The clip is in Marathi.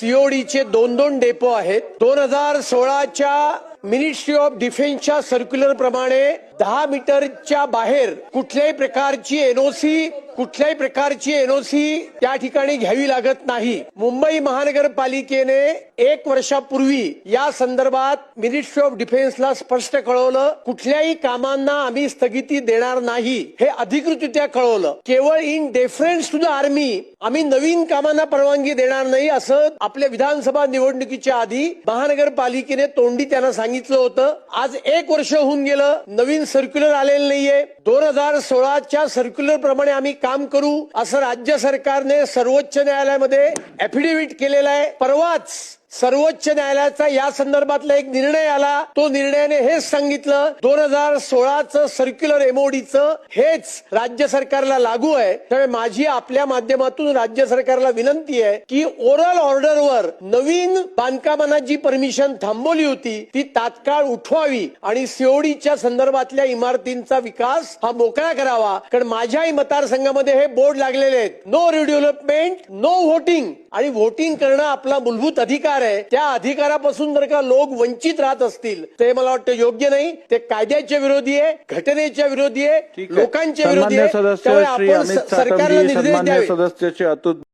सीओडीचे दोन डेपो आहेत. 2016च्या मिनिस्ट्री ऑफ डिफेन्सच्या सर्क्युलर प्रमाणे 10 मीटरच्या बाहेर कुठल्याही प्रकारची एनओसी त्या ठिकाणी घ्यावी लागत नाही. मुंबई महानगरपालिकेने 1 वर्षापूर्वी या संदर्भात मिनिस्ट्री ऑफ डिफेन्सला स्पष्ट कळवलं, कुठल्याही कामांना आम्ही स्थगिती देणार नाही हे अधिकृतरित्या कळवलं. केवळ इन डेफरन्स टू द आर्मी आम्ही नवीन कामांना परवानगी देणार नाही असं आपल्या विधानसभा निवडणुकीच्या आधी महानगरपालिकेने तोंडी त्यांना सांगितलं होतं. आज 1 वर्ष होऊन गेलं, नवीन सर्क्युलर आलेलं नाहीये. 2016च्या सर्क्युलर प्रमाणे आम्ही काम करू असं राज्य सरकारने सर्वोच्च न्यायालयामध्ये ऍफिडेव्हिट केलेला आहे. परवाच सर्वोच्च न्यायालयाचा या संदर्भातला एक निर्णय आला. तो निर्णयाने हेच सांगितलं 2016चं सर्क्युलर एमओडीचं हेच राज्य सरकारला लागू आहे. त्यामुळे माझी आपल्या माध्यमातून राज्य सरकारला विनंती आहे की ओरल ऑर्डरवर नवीन बांधकामांना जी परमिशन थांबवली होती ती तात्काळ उठवावी आणि सीओडीच्या संदर्भातल्या इमारतींचा विकास हा मोकळा करावा. कारण माझ्याही मतदारसंघामध्ये हे बोर्ड लागलेले आहेत, नो रिडेव्हलपमेंट, नो व्होटिंग. आणि व्होटिंग करणं आपला मूलभूत अधिकार आहे. त्या अधिकारापासून जर का लोक वंचित राहत असतील ते मला वाटतं योग्य नाही. ते कायद्याच्या विरोधी आहे, घटनेच्या विरोधी आहे, लोकांच्या विरोधी आहे. त्यामुळे आपण सरकारला निर्देश द्यावे.